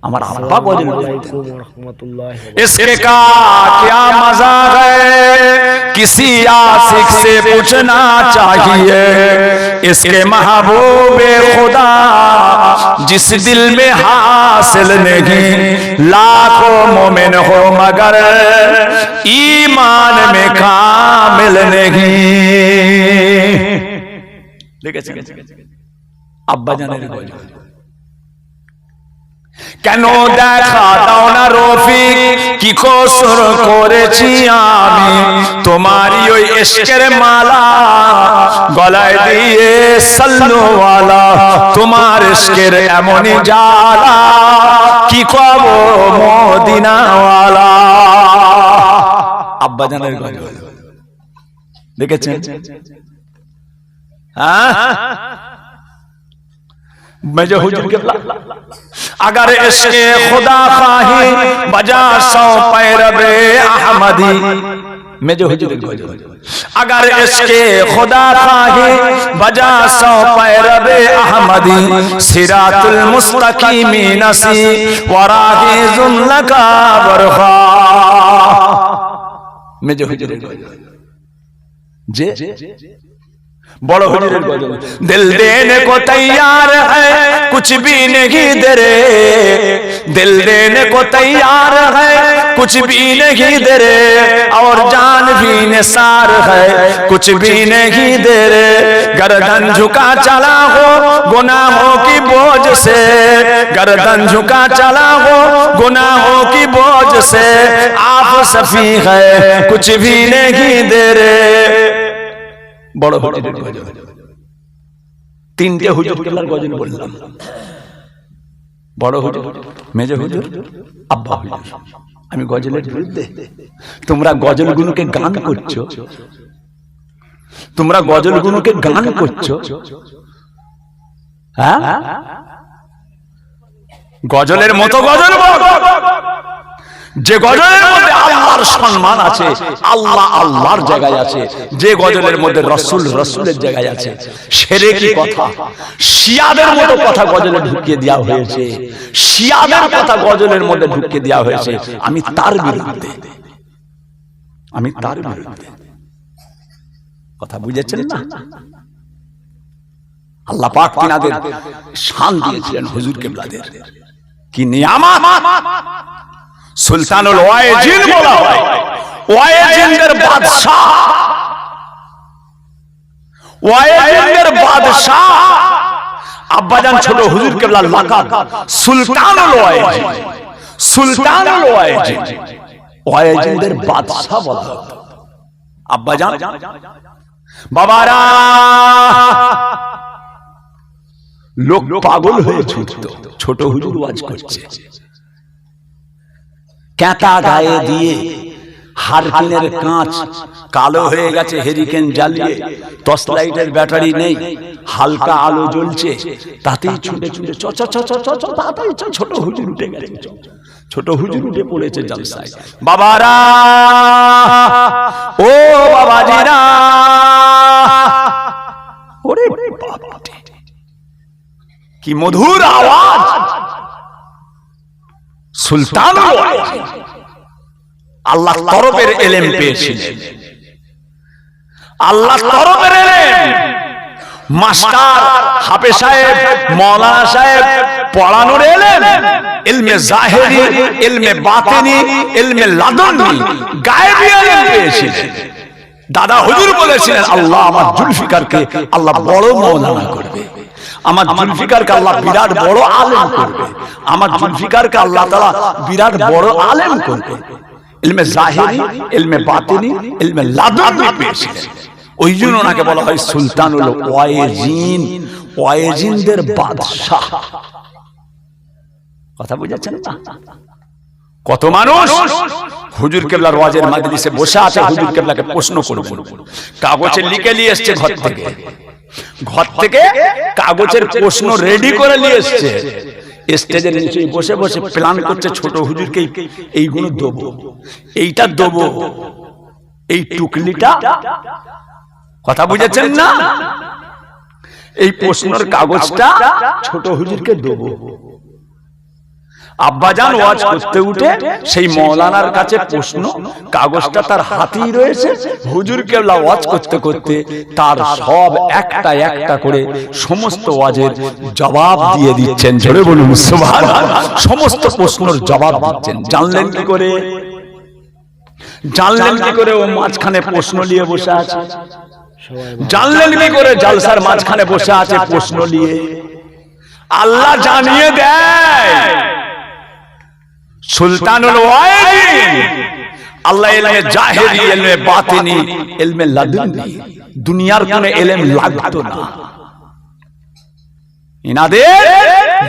আমার আব্বা গজল इसके का क्या मजा है किसी आशिक से पूछना चाहिए इसके महबूबे खुदा जिस दिल में हासिल नहीं लाखों मोमिन हो मगर ईमान में कामिल नहीं लिखेছেন আব্বা জানের গজল কেন দেখা দাও না রফিক কি কসুর করেছি আমি তোমারই ওই ইশকের মালা গলায় দিয়ে সাল্লুওয়ালা তোমার ইশকের এমনই জ্বালা কি কব মদিনাওয়ালা আব্বা জানের গজল দেখেছেন मेजर हुजूर के अगर इसके खुदा खाही बजा सौ पैरबे अहमदी मेजर हुजूर अगर इसके खुदा खाही बजा सौ पैरबे अहमदी सिरातुल मुस्तकीमी नसी वराही जुल्लका बरखा मेजर हुजूर जे बड़ो हुजूर गजल दिल देने को तैयार है कुछ भी नहीं दे रे दिल देने को तैयार है कुछ भी नहीं दे रे और जान भी निसार है कुछ भी नहीं दे रे गर्दन झुका चला हो गुनाहों की बोझ से गर्दन झुका चला हो गुनाहों की बोझ से आप सफी है कुछ भी नहीं दे रे বড় হুজুরের গজল তিনটে হুজুর কেবলার গজল বললাম বড় হুজুর মেজর হুজুর আব্বা হুজুর আমি গজলের বিরুদ্ধে তোমরা গজলগুলোকে গান করছো তোমরা গজলগুলোকে গান করছো হ্যাঁ গজলের মতো গজল যে গজলের মধ্যে আল্লাহর সম্মান আছে আল্লাহ আল্লাহর জায়গায় আছে যে গজলের মধ্যে রাসূল রাসূলের জায়গায় আছে শিরকি কথা শিয়াদের মতো কথা গজলে ঢুকিয়ে দেওয়া হয়েছে শিয়াদের কথা গজলের মধ্যে ঢুকিয়ে দেওয়া হয়েছে আমি তার বিরুদ্ধে কথা বুঝেছেন না আল্লাহ পাক তিনাদের শান দিয়েছিলেন হুজুর কিবলাদের কি নিয়ামত সুলতানুল ওয়াইজিন বলা হয় ওয়াইজিনদের বাদশা আব্বাজান ছোট হুজুর কেবলার লাকাব সুলতানুল ওয়াইজিন ওয়াইজিনদের বাদশা বলা হতো আব্বাজান বাবারা লোক পাগল হয়ে ছুটতো ছোট হুজুর ওয়াজ করছে ক্যাঁতা গায়ে দিয়ে হারকিনের কাঁচ কালো হয়ে গেছে হেরিকেন জ্বালিয়ে টর্চ লাইটের ব্যাটারি নেই হালকা আলো জ্বলছে তাতেই ছুটে ছুটে তাতেই ছোট হুজুর উঠে গেছে ছোট হুজুর উঠে পড়েছে জলসায় বাবারা ও বাবাজিরা ওরে বাবা কি মধুর আওয়াজ সুলতান আল্লাহ তরফের ইলম পেয়েছিলেন আল্লাহ তরফের ইলম মাস্টার হাফেজ সাহেব মাওলানা সাহেব পড়ানোর ইলম ইলমে জাহেরি ইলমে বাতিনি ইলমে লাদুনি গায়বী ইলম পেয়েছিলেন দাদা হুজুর বলেছিলেন আল্লাহ আমার জুলফিকারকে আল্লাহ বড় মাওলানা করবে আমার জুলফিকারকে আল্লাহ বিরাট বড় আলেম করবে আমার জুলফিকারকে আল্লাহ তাআলা বিরাট বড় আলেম করবে ইলমে জাহিরি ইলমে বাতিনি ইলমে লাদুনি পেয়েছিলেন ওইজন্য ওনাকে বলা হয় সুলতানুল ওয়াইজিন ওয়াইজিনদের বাদশা কথা বুঝাচ্ছেন না কত মানুষ হুজুর কেবলার ওয়াজের মাজলিসে বসে আছে হুজুর কেবলাকে প্রশ্ন করবে কাগজে লিখে নিয়ে এসেছে ঘর থেকে কাগজের প্রশ্ন রেডি করে নিয়ে এসেছে স্টেজের নিচে বসে বসে প্ল্যান করছে ছোট হুজুরকে এইগুলো দেবো এইটা দেবো এই টুকলিটা কথা বুঝেছেন না এই প্রশ্নের কাগজটা ছোট হুজুরকে দেবো আব্বাজান ওয়াজ করতে উঠে সেই মৌলানার কাছে প্রশ্ন, কাগজটা তার হাতেই রয়েছে। হুজুর কেবলা ওয়াজ করতে করতে তার সব একটা একটা করে সমস্ত ওয়াজের জবাব দিয়ে দিচ্ছেন। জোরে বলুন সুবহানাল্লাহ। সমস্ত প্রশ্নের জবাব দিচ্ছেন। জানলেন কি করে? জানলেন কি করে ও মাঝখানে প্রশ্ন নিয়ে বসে আছে? জানলেন কি করে জালসার মাঝখানে বসে আছে প্রশ্ন নিয়ে? আল্লাহ জানিয়ে দেয়। সুলতানুল ওয়াইদিন আল্লাহ ইলমে জাহেরি, ইলমে বাতিনি, ইলমে লাদুনি, দুনিয়ার কোন ইলম লাগতো না ইনাদের,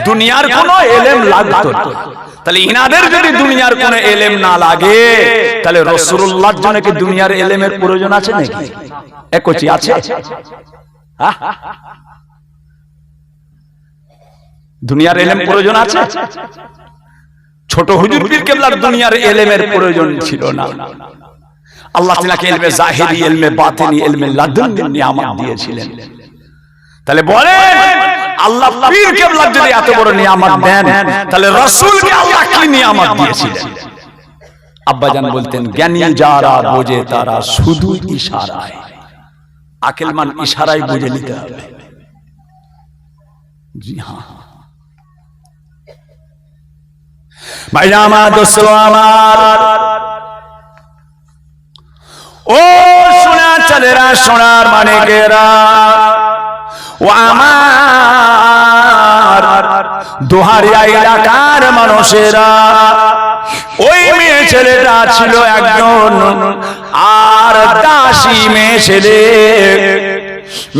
দুনিয়ার কোন ইলম লাগতো না। তাহলে ইনাদের যদি দুনিয়ার কোন ইলম না লাগে, তাহলে রাসূলুল্লাহর জন্য কি দুনিয়ার ইলমের প্রয়োজন আছে নাকি? একচি আছে? দুনিয়ার ইলম প্রয়োজন আছে? ছোট হুজুর পীর কেবলার দুনিয়ার ইলমের প্রয়োজন ছিল না। আল্লাহ তিনাকে ইলমে জাহিরি, ইলমে বাতিনি, ইলমে লাদুনি নিয়ামত দিয়েছিলেন। তাহলে বলেন আল্লাহ পীর কেবলার যদি এত বড় নিয়ামত দেন, তাহলে রাসূলকে আল্লাহ কি নিয়ামত দিয়েছিলেন? আব্বাজান বলতেন, জ্ঞানী যারা বোঝে তারা শুধু ইশারায়, আকলমান ইশারায় বুঝে নিতে হবে। জি হ্যাঁ ভাইরা আমার, দোস্ত আমার, ও সোনার চাঁদেরা, সোনার মানিকেরা, ও আমার দোহারিয়া এলাকার মানুষেরা, ওই মেয়ে ছেলেটা ছিল একজন, আর দাসী মেয়ে ছেলে।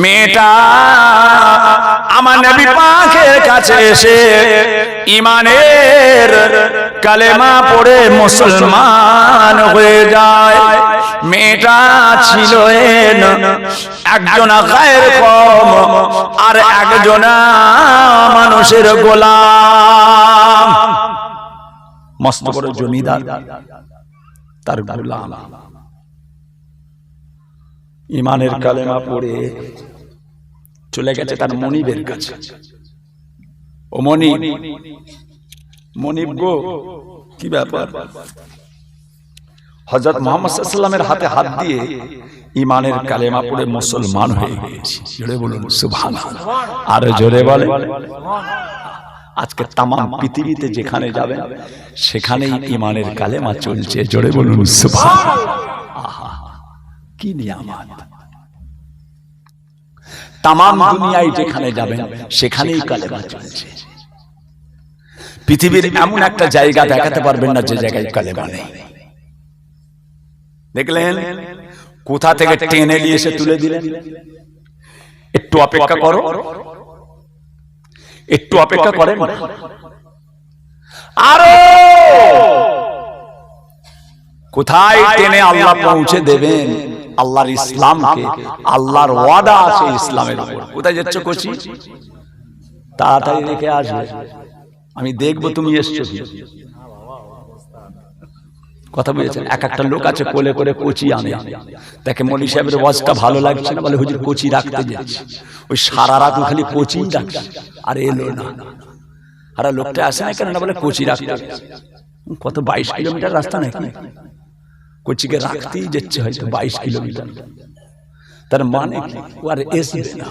মেয়েটা আমার নবী পাকের কাছে এসে ঈমানের কালেমা পড়ে মুসলমান হয়ে যায়। মেয়েটা ছিল একজন গায়ের কম, আর একজন মানুষের গোলাম। মস্ত বড় জমিদার, তার গোলাম। ঈমানের কালেমা পড়ে চলে গেছে তার মনিবের কাছে। ও মনিব, মনিব গো, কি ব্যাপার? হযরত মুহাম্মদ সাল্লাল্লাহু আলাইহি ওয়াসাল্লামের হাতে হাত দিয়ে ঈমানের কালেমা পড়ে মুসলমান হয়ে গেছি। জোরে বলুন সুবহানাল্লাহ। আর জোরে বলে। আজকে তাম পৃথিবীতে যেখানে যাবেন সেখানেই ঈমানের কালেমা চলছে। জোরে বলুন সুবহানাল্লাহ। কি নিয়ামত! তাম দুনিয়ায় যেখানে যাবেন সেখানেই কালেমা চলছে। পৃথিবীর এমন একটা জায়গা দেখাতে পারবেন না যে জায়গায় কালেমা নেই। দেখলেন কোথা থেকে টেনে নিয়ে এসে তুলে দিলেন। একটু অপেক্ষা করো, একটু অপেক্ষা করেন, আরো কোথায় টেনে আল্লাহ পৌঁছে দেবেন আল্লাহর ইসলামকে। আল্লাহর ওয়াদা আছে ইসলামের উপর। কোথায় যাচ্ছ কোচি? তাড়াতাড়ি রেখে আসবে, আমি দেখবো তুমি এসছো। কথা বুঝেছেন? এক একটা লোক আছে কোলে করে কোচি আনে, দেখে মৌলভী সাহেবের ওয়াজটা ভালো লাগছে না, বলে হুজুর কোচি রাখতে যাচ্ছি। ওই সারা রাত খালি কোচি রাখছে, আর এলো না। আর লোকটা আসে না কেন, না বলে কোচি রাখতে। কত 22 কিলোমিটার রাস্তা নাকি? কোচিকে রাখতেই যাচ্ছে হয়তো 22 কিলোমিটার। তার মানে ও আর এসবে না,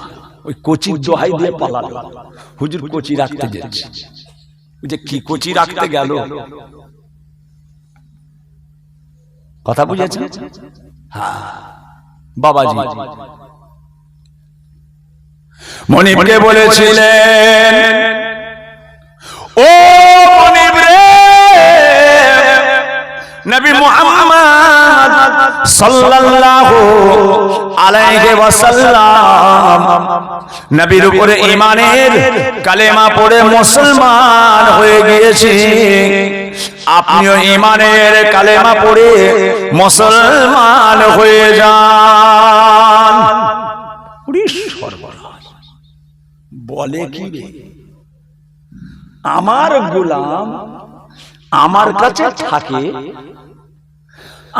ওই কোচির দোহাই দিয়ে পালালো। হুজুর কোচি রাখতে যাচ্ছে। ওই যে কি কোচি রাখতে গেল, কথা বুঝেছেন? হ্যাঁ বাবাজি মনিবকে বলেছিলেন, ও মনিব রে, নবী মুহাম্মদ সাল্লাল্লাহু আলাইহি ওয়াসাল্লাম নবীর উপরে ঈমানের কালেমা পড়ে মুসলমান হয়ে গিয়েছে। আপনিও ঈমানের কালেমা পড়ে মুসলমান হয়ে যান। বলে কি রে, আমার গোলাম আমার কাছে থাকে,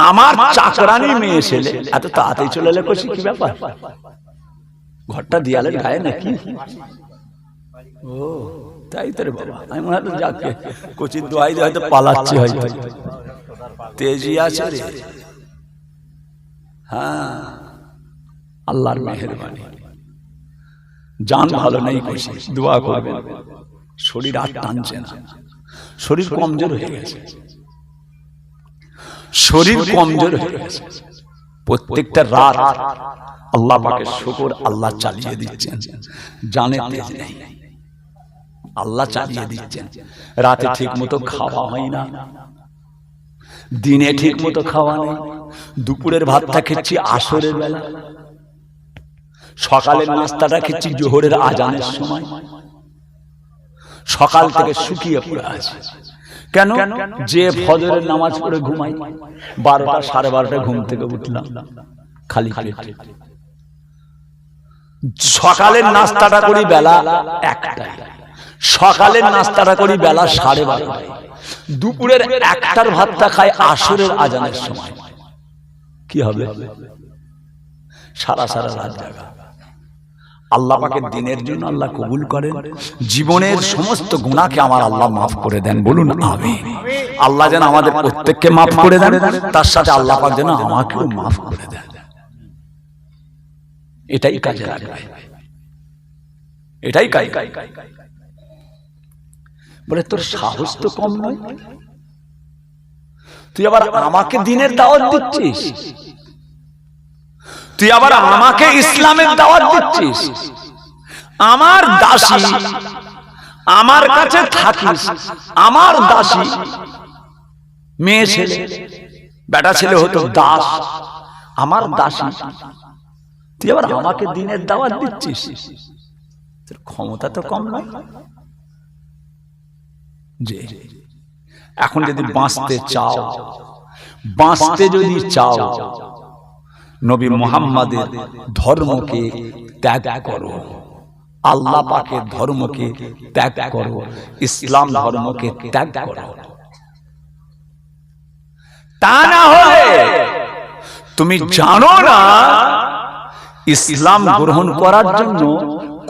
আমার চাকরানি মেয়ে ছেলে এত তাড়াতাড়ি চলে এলে, করছি কি ব্যাপার? ঘরটা দেয়ালের গায়ে নাকি? ও তাই তো রে বাবা, আমি মনে হয় যাকে কোচির দোয়াই দিয়ে হয়তো পালাচ্ছে, হয়তো তেজি আছে রে। হ্যাঁ, আল্লাহর মেহেরবানি। জান ভালো নেই, খুশি দোয়া করবেন, শরীর আর টানছে না, শরীর কমজোর হয়ে গেছে, শরীর কমজোর হয়ে গেছে। প্রত্যেকটা রাত আল্লাহ পাকের শুকর, আল্লাহ চালিয়ে দিচ্ছেন, জানে তেজ নেই, আল্লাহ চালিয়ে দিচ্ছেন। রাতে ঠিক মতো খাওয়া হয় না, দিনে ঠিক মতো খাওয়া নেই, দুপুরের ভাতটা খেচ্ছি আসরের বেলা, সকালের নাস্তাটা খেচ্ছি জোহরের আজানের সময়, সকাল থেকে শুকিয়ে পড়ে আছে। কেন? যে ফজরের নামাজ পড়ে ঘুমাই, 12টা সাড়ে 12টায় ঘুম থেকে উঠলাম খালি পেটে, সকালের নাস্তাটা করি বেলা 1টায়, সকালের নাস্তাটা করি বেলা 12:30, দুপুরের 1টার ভাতটা খাই আসরের আজানের সময়, কি হবে? সারা সারা রাত জাগা। আল্লাহ পাকের দিনের জন্য আল্লাহ কবুল করেন, জীবনের সমস্ত গুনাহকে আমার আল্লাহ মাফ করে দেন, বলুন আমিন। আল্লাহ যেন আমাদের প্রত্যেককে মাফ করে দেন, তার সাথে আল্লাহ পাক যেন আমাকেও মাফ করে দেন, এটাই কাজে লাগবে, এটাই কাজ। বলে তোর সাহস তো কম নয়, তুই আবার আমাকে দিনের দাওয়াত দিচ্ছিস, তুই আবার আমাকে ইসলামের দাওয়াত দিচ্ছিস। আমার দাসী, আমার কাছে থাকিস, আমার দাসী, মেয়ে ছেলে, বেটা ছেলে হতো দাস, আমার দাসী, তুই আবার আমাকে দিনের দাওয়াত দিচ্ছিস, তোর ক্ষমতা তো কম নয়। যে এখন যদি বাঁচতে চাও, বাঁচতে যদি চাও, নবী মুহাম্মাদের ধর্মকে ত্যাগ করো, আল্লাহ পাকের ধর্মকে ত্যাগ করো, ইসলাম ধর্মকে ত্যাগ করো। তা না হলে তুমি জানো না ইসলাম গ্রহণ করার জন্য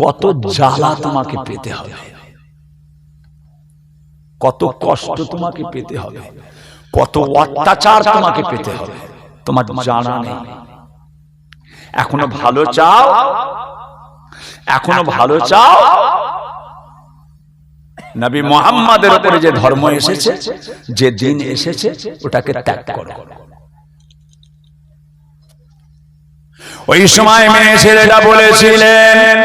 কত জ্বালা তোমাকে পেতে হবে, কত কষ্ট তোমাকে পেতে হবে, কত অত্যাচার তোমাকে পেতে হবে, তোমার জানা নেই। এখনো ভালো চাও, এখনো ভালো চাও, নবী মুহাম্মাদের উপরে যে ধর্ম এসেছে, যে দিন এসেছে, ওটাকে ত্যাগ করো। ওই সময় মেয়ে ছেলেটা বলেছিলেন,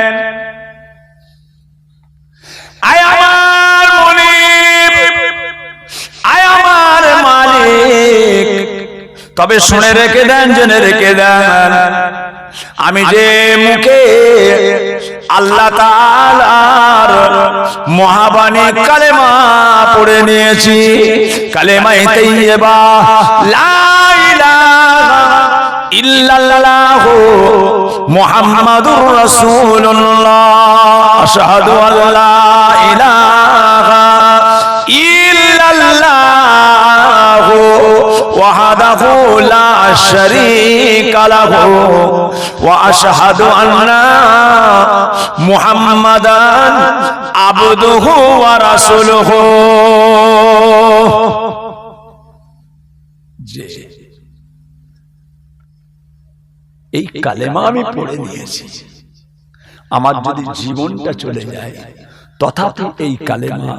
আয় আমার মনিব, আয় আমার মালিক, তবে শুনে রেখে দেন, জেনে রেখে দেন, আমি যে মুখে আল্লাহ তাআলার মহাবাণী কালেমা পড়ে নিয়েছি, কালেমায়ে তাইয়্যিবা লা ইলাহা ইল্লাল্লাহ মুহাম্মাদুর রাসূলুল্লাহ, আশহাদু আল্লা ইলাহা ইল্লাল্লাহ ওয়াহদাহু লা শারীকা লাহু ওয়া আশহাদু আন্না মুহাম্মাদান আবদুহু ওয়া রাসূলুহু। যে এই কালেমা আমি পড়ে নিয়েছি, আমার যদি জীবনটা চলে যায়, তথাপি এই কালেমা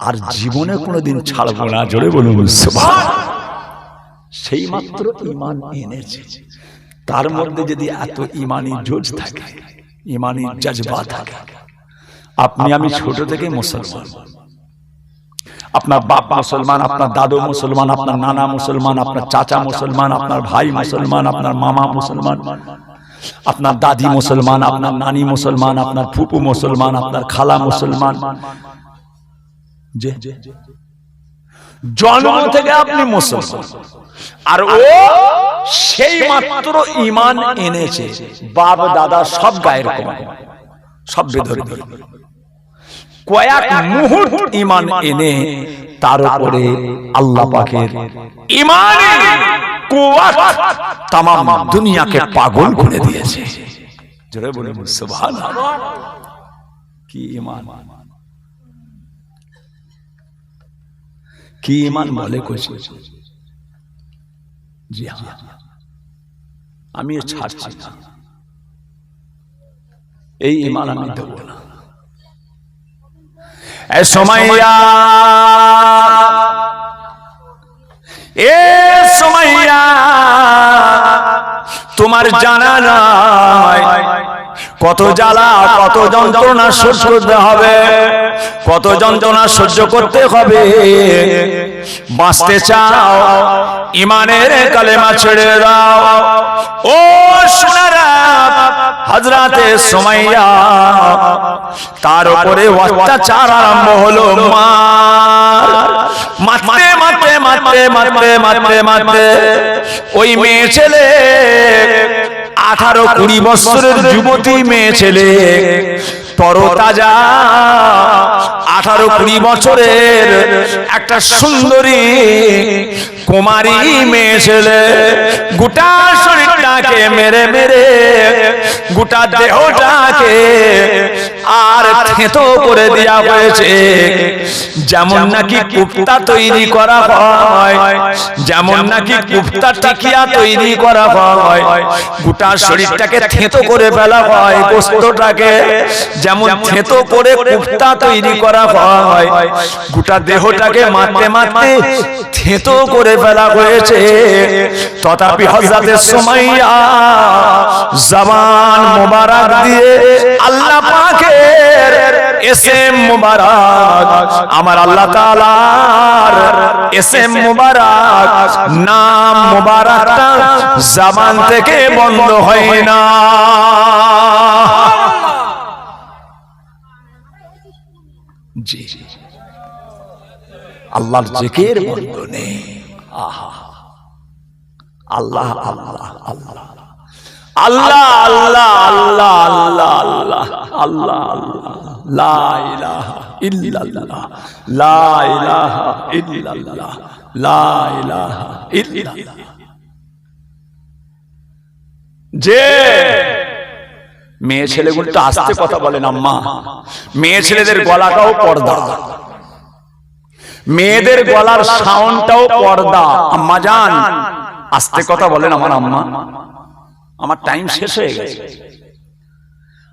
আর জীবনে কোনোদিন ছাড়বো না, জোরে বলুন সুবহানাল্লাহ। সেই মাত্র ঈমান এনেছে, তার মধ্যে যদি এত ঈমানি জোজ থাকে, ঈমানি জজবা থাকে। আপনি আমি ছোট থেকে মুসলমান, আপনার বাপ মুসলমান, আপনার দাদু মুসলমান, আপনার নানা মুসলমান, আপনার চাচা মুসলমান, আপনার ভাই মুসলমান, আপনার মামা মুসলমান, আপনার দাদি মুসলমান, আপনার নানি মুসলমান, আপনার ফুপু মুসলমান, আপনার খালা মুসলমান। যে জন্ম থেকে আপনি মুসলমান, আর ও সেই মাত্র ঈমান এনেছে, বাপ দাদা সব গায়ের কম, সব বেধর্মী, কয়েক মুহূর্ত ঈমান এনে তার উপরে আল্লাহ পাকের ঈমানের কুওয়াত तमाम দুনিয়াকে পাগল করে দিয়েছে। জোরে বলুন সুবহানাল্লাহ। কি ঈমান! কি ঈমান বলে কইছে? জি হ্যাঁ, আমি ছাড়ছি না, এই ঈমান আমি দেব না। এ সুমাইয়া, এ সুমাইয়া, তোমার জানা নাই কত জ্বালা, কত যন্ত্রণা সহ্য করতে হবে, কত যন্ত্রণা সহ্য করতে হবে। বাঁচতে চাও, ঈমানের কালেমা ছেড়ে দাও। ও সোনারা, হযরতে সুমাইয়া, তার উপরে অত্যাচার আরম্ভ হলো। মারতে মারতে মারতে মারতে মারতে মারতে ওই মেয়ে ছেলে, 18-20 বছরের যুবতী মেয়ে ছেলে, তরতাজা 18-20 বছরের একটা সুন্দরী কুমারী মেয়ে ছেলে, গোটা শরীরটাকে মেরে মেরে, গোটা দেহটাকে আর থেঁতো করে দেওয়া হয়েছে। যেমন নাকি কুফতা তৈরি করা হয়, যেমন নাকি কুফতা টিকিয়া তৈরি করা হয়, গোটা শরীরটাকে থেঁতো করে ফেলা হয়। গোশতটাকে যেমন থেঁতো করে কুফতা তৈরি করা হয়, গোটা দেহটাকে মারতে মারতে থেঁতো করে ফেলা হয়েছে। তথাপি হযরতে সুমাইয়া জবান মোবারক দিয়ে আল্লাহ পাকের এসএম মোবারক, আমার আল্লাহ তাআলার এসএম মোবারক, নাম মোবারকটা জবান থেকে বন্ধ হয় না। জি, আল্লাহর জিকির বন্ধ নেই। আহা, আল্লাহ আল্লাহ আল্লাহ আল্লাহ আল্লাহ আল্লাহ আল্লাহ আল্লাহ আল্লাহ আল্লাহ, লা ইলাহা ইল্লাল্লাহ, লা ইলাহা ইল্লাল্লাহ, লা ইলাহা ইল্লাল্লাহ। যে মেয়ে ছেলেগুলো তো আস্তে কথা বলেন আম্মা, মেয়ে ছেলেদের গলাটাও পর্দা, মেয়েদের গলার সাউন্ডটাও পর্দা। আম্মা জান আস্তে কথা বলেন আমার আম্মা। আমার টাইম শেষ হয়ে গেছে,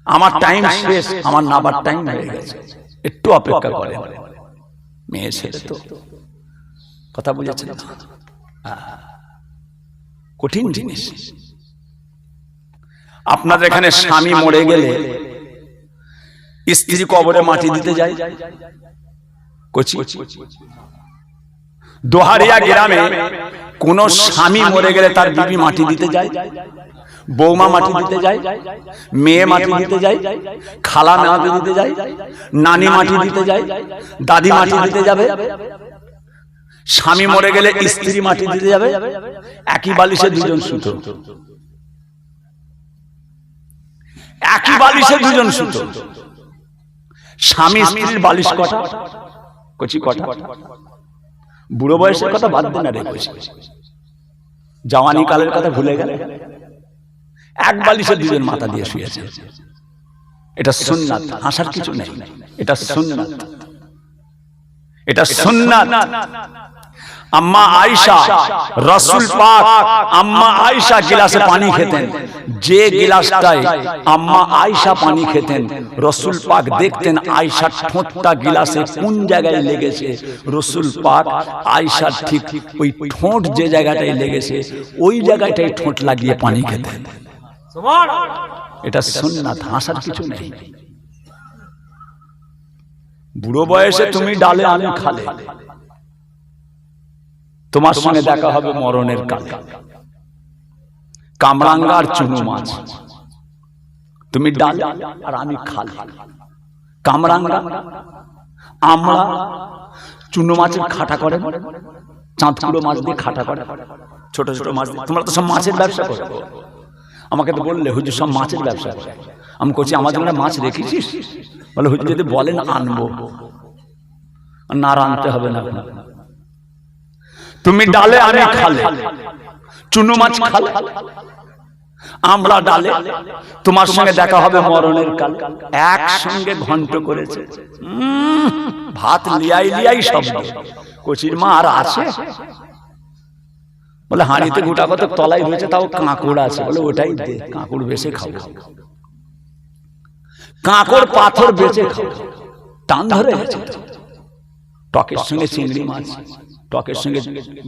আমার টাইম শেষ, আমার নাবার টাইম হয়ে গেছে, একটু অপেক্ষা করেন। মেয়ে ছেলে তো কথা বুঝেছেন, কঠিন জিনিস। আপনাদের এখানে স্বামী মরে গেলে স্ত্রী কবরে মাটি দিতে যায়, দোহারিয়া গ্রামে কোন স্বামী মরে গেলে তার বিবি মাটি দিতে যায়, বৌমা মাটি দিতে যায়, মেয়ে মাটি দিতে যায়, খালা মাটি দিতে যায়, নানি মাটি দিতে যায়, দাদি মাটি দিতে যাবে। স্বামী মরে গেলে স্ত্রী মাটি দিতে যাবে। একই বালিশে দুজন শুতো, একই বালিশে দুজন শুতো। স্বামী স্ত্রীর বালিশ কটা? কচি কটা? বুড়ো বয়সের কথা বাদ দেন, রে জওয়ানি কালের কথা ভুলে গেলে। এক বালিশে দুজন মাথা দিয়ে শুয়েছে। এটা সুন্নাত, হাসার কিছু নেই, এটা সুন্নাত, এটা সুন্নাত। আম্মা আয়েশা, রাসূল পাক আম্মা আয়েশা গিলাসে পানি খেতেন, যে গিলাসটায় আম্মা আয়েশা পানি খেতেন, রাসূল পাক দেখতেন আয়েশার ঠোঁটটা গিলাসে কোন জায়গায় লেগেছে। রাসূল পাক আয়েশার ঠিক ওই ঠোঁট যে জায়গাটায় লেগেছে ওই জায়গাটায় ঠোঁট লাগিয়ে পানি খেতেন। সুবহানাল্লাহ, এটা সুন্নাত, হাসার কিছু নেই। বুড়ো বয়সে তুমি ডালে আমি খালে, তোমার সঙ্গে দেখা হবে মরণের কালে। কামরাঙ্গার চুনো মাছ, তুমি ডাল আর আমি খাল। কামরাঙ্গা আমরা চুনো মাছের খাটা করে, চাঁদকুড়ো মাছ দিয়ে খাটা করে, ছোট ছোট মাছ। তোমরা তো সব মাছের ব্যবসা করো। আমাকে তো বললে হুজুর সব মাছের ব্যবসা করে। আমি বলছি আমাদের মাছ রেখেছিস? বলে হুজুর যদি বলেন আনবো, না আনতে হবে না। তুমি ডালে আমি খালে, চুনো মাছ খালে। আমরা ডালে, তোমার সঙ্গে দেখা হবে মরণের কাল। একসঙ্গে ঘন্ট করেছে, ভাত লিয়াই লিয়াই শব্দ। কচির মা আর আছে? বলে হাঁড়িতে গোটা কত তলাই রয়েছে, তাও কাঁকড় আছে। বলে ওটাই দে, কাঁকড় বেছে খাবো। কাঁকড় পাথর বেছে খাবো। টান ধরে গেছে। টকের সঙ্গে চিংড়ি মাছ, টকের সঙ্গে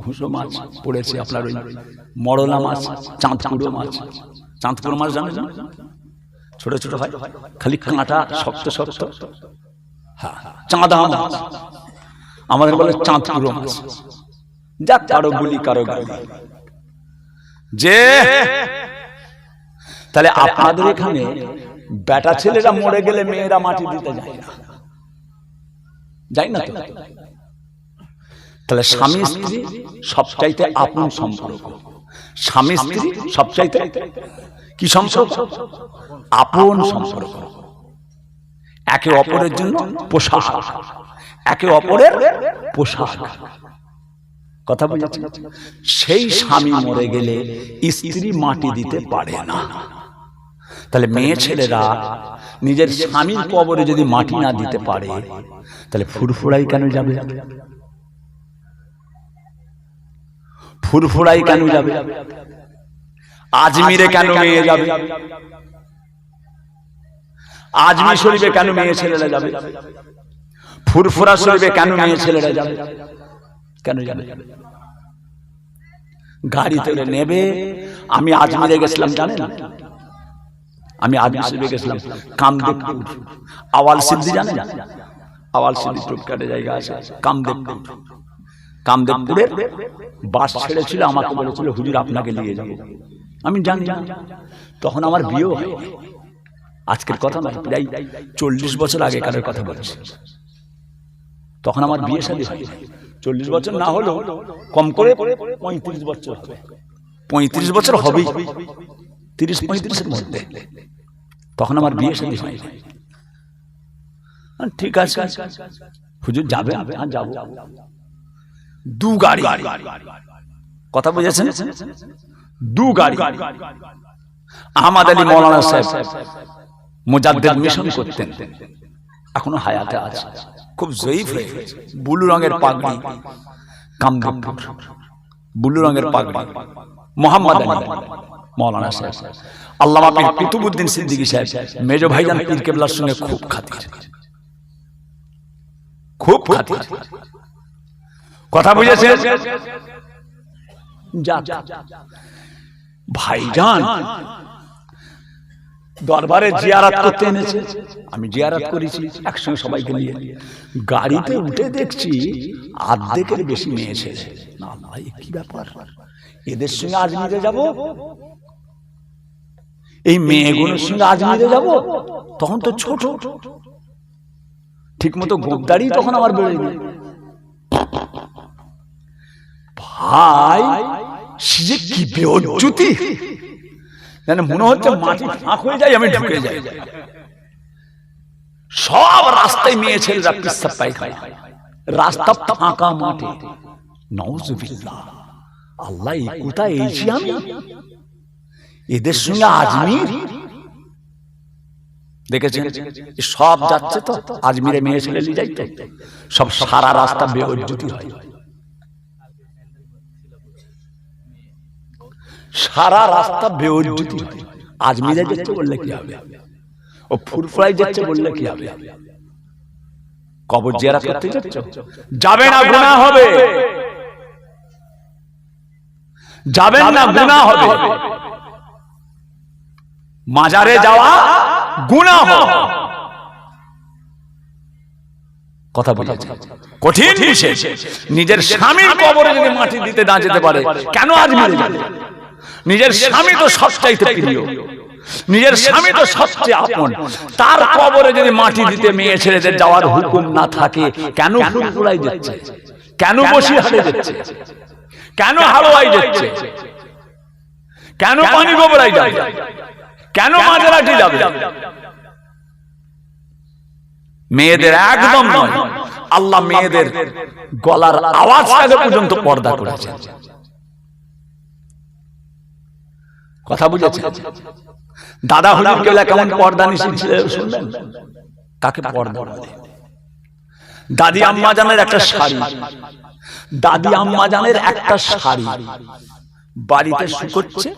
ঘুষো মাছ পড়েছে, আপনার ওই মরলা মাছ, চাঁদপুরো মাছ। চাঁদপুর মাছ জানেন না? ছোট ছোট হয়, খালি কাঁটা শক্ত শক্ত। হ্যাঁ, চাঁদা মাছ আমাদের বলে চাঁদপুরো মাছ। যাক, কারো বলি কারো গালি। যে তাহলে আপনাদের এখানে বেটা ছেলেরা মরে গেলে মেয়েরা মাটি দিতে যায় না, যাই না তো? তাহলে স্বামী স্ত্রী সবচাইতে আপন সম্পর্ক। স্বামী স্ত্রী সবচাইতে কি সম্পর্ক? আপন সম্পর্ক। একে অপরের জন্য পোশাক, একে অপরের পোশাক। কথা বুঝেছেন? সেই স্বামী মরে গেলে স্ত্রী মাটি দিতে পারে না। তাহলে মেয়ে ছেলেরা নিজের স্বামীর কবরে যদি মাটি না দিতে পারে, তাহলে ফুরফুরাই কেন যাবে? ফুরফুরাই কেন যাবে? আজমিরে কেন মেয়ে যাবে? আজমি শরীফে কেন মেয়ে ছেলেরা যাবে? ফুরফুরা শরীফে কেন মেয়ে ছেলেরা যাবে? কেন যাবে? গাড়িতে নেবে। আমি আজমিরে গেছিলাম, জানেন? আমি আজমি শরীফে গেছিলাম, কামদেবপুর। আওয়াল সিদ্ধি জানেন? আওয়াল সিদ্ধি টুকটাটে জায়গা আছে, কামদেবপুর। কামদেবপুরের বাস ছেড়েছিল, আমাকে বলেছিল হুজুর আপনাকে নিয়ে যাবো। আমি জানি না, তখন আমার বিয়েও হয়। আজকের কথা নয়, প্রায় 40 বছর আগেকার কথা বলছি। তখন আমার বিয়ে শাদী হয়। 40 বছর না হলেও কম করে 35 বছর হবে। 35 বছর হবেই, 30-35-এর মধ্যে। তখন আমার বিয়ে শাদী হয়। ঠিক আছে হুজুর যাবে? হ্যাঁ যাবো। দু গাড়ি, কথা বুঝেছেন? দু গাড়ি। আহমদ আলী মৌলানা সাহেব মুজাদ্দিদ মিশন করতেন, এখনো হায়াতে আছে, খুব জয়ীফ হয়ে গেছে। ব্লু রঙের পাগড়ি, কামদেবপুর, ব্লু রঙের পাগড়ি। মোহাম্মদ আলী মৌলানা সাহেব, আল্লামা পীর কুতুবউদ্দিন সিদ্দিকী সাহেব, মেজো ভাইজান পীর কেবলার সঙ্গে খুব খাতির, খুব খাতির। কথা বুঝেছেন? ভাইজান দরবারে জিয়ারত করতে এনেছে, আমি জিয়ারত করেছি একসঙ্গে সবাইকে নিয়ে। গাড়িতে উঠে দেখছি অর্ধেকের বেশি মেয়ে ছেলে। না না, কি ব্যাপার, এদের সঙ্গে আজমিরে যাব, এই মেয়েগুলোর সঙ্গে আজমিরে যাব? তখন তো ছোট, ঠিক মতো গোপদারি তখন আমার বেরোয়নি। ভাই সে কি বেজ্জতি, মনে হচ্ছে মাটি ফাঁক হয়ে যায়, আমি ঢুকে যাই। সব রাস্তায় মেয়ে ছেলেরা পেচ্ছাপ পায়খানা, রাস্তা ফাঁকা মাঠে। নাউজুবিল্লাহ, আল্লাহ এই কোথায় এসেছি আমি? এদের সঙ্গে আজমির দেখেছেন? সব যাচ্ছে তো আজমিরে মেয়ে ছেলে নিয়ে যাই তো, সব সারা রাস্তা বেজ্জতি হয়। সারা রাস্তা বেজ্জতি হয়। আজমিরে যাচ্ছে বললে কি হবে? ও ফুরফুরাই যাচ্ছে বললে কি হবে? কবর জিয়ারত করতে যাচ্ছ, যাবে না, গুনাহ হবে। যাবেন না, গুনাহ হবে। মাজারে যাওয়া গুনাহ হবে। কথা বলেছে, কঠিন বিষয়। নিজের স্বামীর কবরে যদি মাটি দিতে না যেতে পারে, কেন আজমিরে যাবে? নিজের স্বামী তো সবচাইতে প্রিয়, নিজের স্বামী তো সবচেয়ে আপন। তার কবরে যদি মাটি দিতে মেয়ে ছেলেদের যাওয়ার হুকুম না থাকে, কেন ফুরফুরাই যাচ্ছে? কেন বসিরহাটে যাচ্ছে? কেন হালুয়াই যাচ্ছে? কেন পানি গোবরাই যাবে? কেন মাঝরাটি যাবে? মেয়েদের একদম নয়। আল্লাহ মেয়েদের গলার আওয়াজ পর্যন্ত পর্দা করেছেন। কথা বুঝেছেন? দাদা হুজুর কেবলা কেমন পর্দা নিষেধ ছিলেন শুনবেন? কাকে পর্দা বলে? দাদি আম্মা জানের একটা শাড়ি, দাদি আম্মা জানের একটা শাড়ি বাড়িতে শুকোচ্ছে,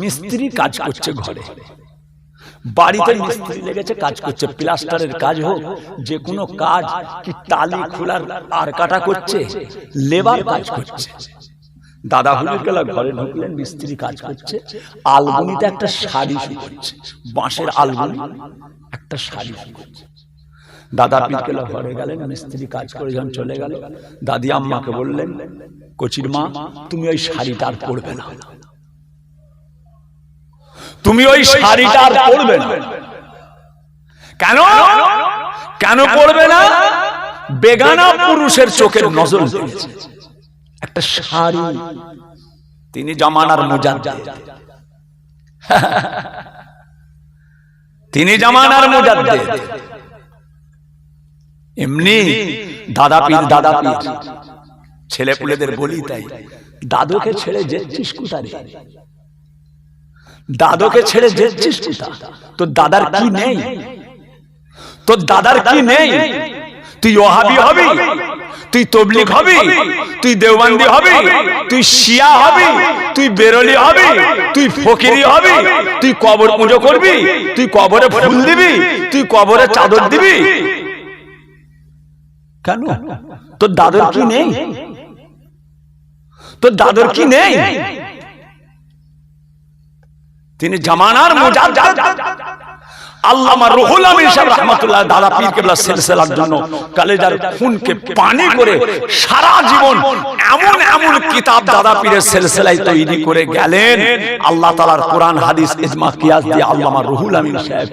মিস্ত্রি কাজ করছে ঘরে, বাড়িতে মিস্ত্রি লেগেছে কাজ করছে, প্লাস্টারের কাজ হোক, যে কোনো কাজ, কি টালি খোলার আর কাটা করছে, লেবার কাজ করছে। দাদা হুজুর কেলা ঘরে ঢুকলেন, মিস্ত্রি কাজ করছে, আলগুনিতে একটা শাড়ি শুকোচ্ছে, বাঁশের আলগুনি একটা শাড়ি শুকোচ্ছে। দাদা পীর কেলা ঘরে গেলেন, মিস্ত্রি কাজ করে যখন চলে গেল, দাদি আম্মাকে বললেন, কচির মা তুমি ওই শাড়িটা আর পরবে না, তুমি ওই শাড়িটা আর পরবে না। কেন কেন পরবে না? বেগানা পুরুষের চোখের নজর লেগেছে। একটা শাড়ি, তিনি জামানার মুজাদ্দিদ, তিনি জামানার মুজাদ্দিদ। এমনি দাদা পীর ছেলে পুলেদের বলি তাই, দাদুকে ছেড়ে যেচ্ছিস কোথায়? দাদুকে ছেড়ে যেচ্ছিস কোথায়? তোর দাদার কি নেই? তোর দাদার কি নেই? তুই ওহাবি হবি, তুই তবলিগ হবি, তুই দেওবন্দি হবি, তুই শিয়া হবি, তুই বেরলি হবি, তুই ফকিরি হবি, তুই কবর পুজো করবি, তুই কবরে ফুল দিবি, তুই কবরে চাদর দিবি। কেন? তোর দাদুর কি নেই? তোর দাদুর কি নেই? তিনি জামানার মুজাদ্দিদ আল্লামা রুহুল আমিন সাহেব রাহমাতুল্লাহ দাদা পীর কেবলা সিলসিলার জন্য কলেজার খুনকে পানি করে সারা জীবন এমন এমন কিতাব দাদা পীরের সিলসিলায় তৈরি করে গেলেন। আল্লাহ তাআলার কোরআন হাদিস ইজমা কিয়াস দিয়ে আল্লামা রুহুল আমিন সাহেব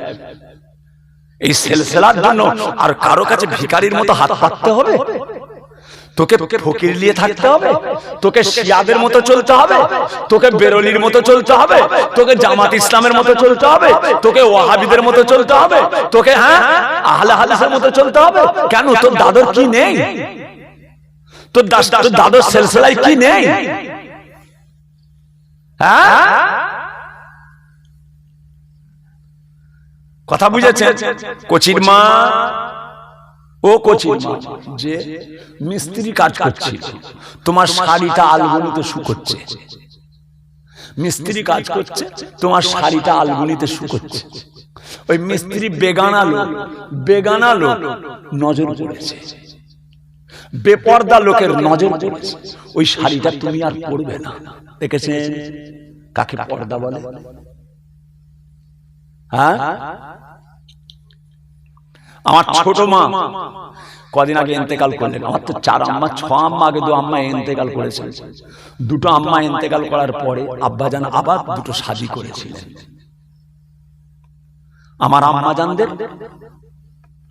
এই সিলসিলার জন্য আর কারো কাছে ভিখারির মতো হাত পাততে হবে? তোকে ফকির নিয়ে থাকতে হবে? তোকে শিয়াদের মতো চলতে হবে? তোকে বেরলির মতো চলতে হবে? তোকে জামাত ইসলামের মতো চলতে হবে? তোকে ওয়াহাবিদের মতো চলতে হবে? তোকে আহলে হাদিসের মতো চলতে হবে? কেন? তোর দাদুর কি নেই? তোর দাদুর সিলসিলায় কি নেই? কথা বুঝেছেন? কচির মা, ও কচির মা যে মিস্ত্রি কাজ করছিল, তোমার শাড়িটা আলগুনিতে শুকোচ্ছে, মিস্ত্রি কাজ করছে, তোমার শাড়িটা আলগুনিতে শুকোচ্ছে। ওই মিস্ত্রি বেগানা লোক নজর পড়েছে, বেপর্দা লোকের নজর পড়েছে, ওই শাড়িটা তুমি আর পরবে না। দেখেছেন কাকে পর্দা বলে? হ্যাঁ, আমার ছোট মা কদিন আগে ইন্তেকাল করলেন। আমার তো 4 আম্মা 6 আম্মা আগে 2 আম্মা ইন্তেকাল করেছেন। 2টো আম্মা ইন্তেকাল করার পরে আব্বাজান আবার 2টো শাদী করেছিলেন। আমার আম্মাজানদের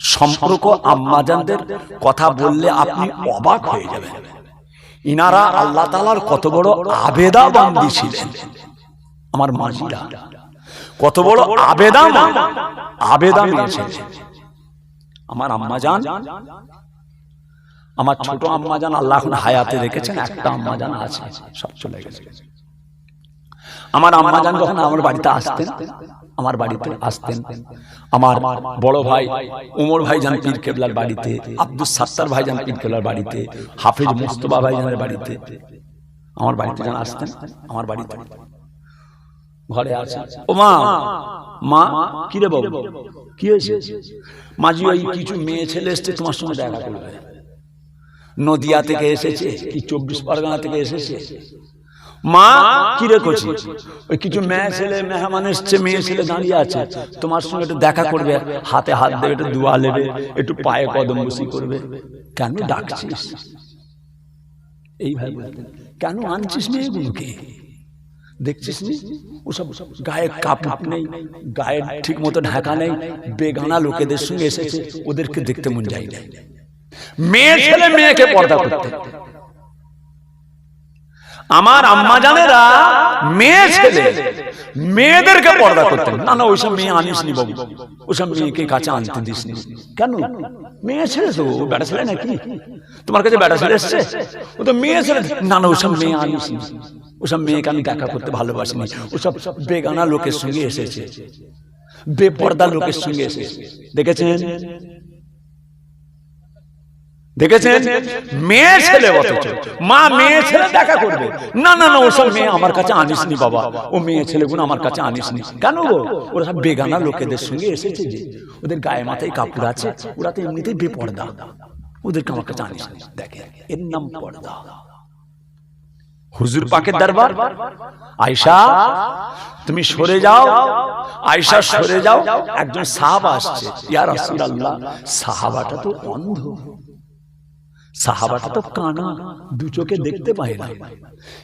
সম্পর্ক, আম্মাজানদের কথা বললে আপনি অবাক হয়ে যাবেন। ইনারা আল্লাহ তাআলার কত বড় আবেদা বান্দি ছিলেন। আমার মাজিরা কত বড় আবেদা নিয়েছিলেন। আমার আম্মাজান, আমার ছোট আম্মাজান আল্লাহ এখন হায়াতে রেখেছেন, একটা আম্মাজান আছে, সব চলে গেছে। আমার আম্মাজান যখন আমার বাড়িতে আসতেন, আমার বড় ভাই উমর ভাইজান পীর কেবলার বাড়িতে, আব্দুল সাত্তার ভাইজান পীর কেবলার বাড়িতে, হাফিজ মুস্তফা ভাইজানের বাড়িতে, আমার বাড়িতে যান আসতেন। আমার বাড়িতে ঘরে আছে, ও মা কি রে বাবু, কি হয়েছে? মাঝি ওই কিছু মেয়ে ছেলে এসছে তোমার সঙ্গে দেখা করবে, নদিয়া থেকে এসেছে কি 24 পরগনা থেকে এসেছে। মা কি রে কচি, ওই কিছু মেয়ে ছেলে মেহমান এসছে, মেয়ে ছেলে দাঁড়িয়ে আছে, তোমার সঙ্গে একটু দেখা করবে, হাতে হাত দেবে, একটু দোয়া নেবে, একটু পায়ে কদম বসি করবে। কেন ডাকছিস? এইভাবে বলতেন। কেন আনছিস মেয়েগুলোকে? দেখছিস নি ওসব গায়ে কাপড় নেই, গায়ে ঠিক মতো ঢাকা নেই, বেগানা লোকেদের সঙ্গে এসেছে, ওদেরকে দেখতে মন যায় না। মেয়ে ছেলে মেয়েকে পর্দা করতে। আমার আম্মা জানেরা মেয়ে ছেলে মেয়েদেরকে পর্দা করতেন না। না ওইসব মেয়ে আনিস নি বাবু, ওইসব মেয়েকে কাছে আনতে দিস নি। কেন? মেয়ে ছেলে তো, ও বেটা ছেলে নাকি? তোমার কাছে বেটা ছেলে এসছে, ও তো মেয়ে ছেলে। না না ওইসব মেয়ে আনিস নি, ওসব মেয়েকে আমি দেখা করতে ভালোবাসিনি। ওসব বেগানা লোকের সঙ্গে এসেছে, বেপর্দা লোকের সঙ্গে এসেছে। দেখেছেন দেখেছেন মেয়ে ছেলে অথচ মা মেয়ে ছেলে দেখা করবে না। না না ওসব মেয়ে আমার কাছে আনিস নি বাবা, ও মেয়ে ছেলেগুলো আমার কাছে আনিস নি। কেন গো? ওরা সব বেগানা লোকেদের সঙ্গে এসেছে, যে ওদের গায়ে মাথায় কাপড় আছে, ওরা তো এমনিতেই বেপর্দা, ওদেরকে আমার কাছে আনিস নি। দেখে এর নাম পর্দা। হুজুর পাকের দরবার, আয়েশা তুমি সরে যাও, আয়েশা সরে যাও। একজন সাহাবা আসছে, ইয়া রাসূলুল্লাহ সাহাবাটা তো অন্ধ, সাহাবাটা তো কানা, দু চোখে দেখতে পায় না,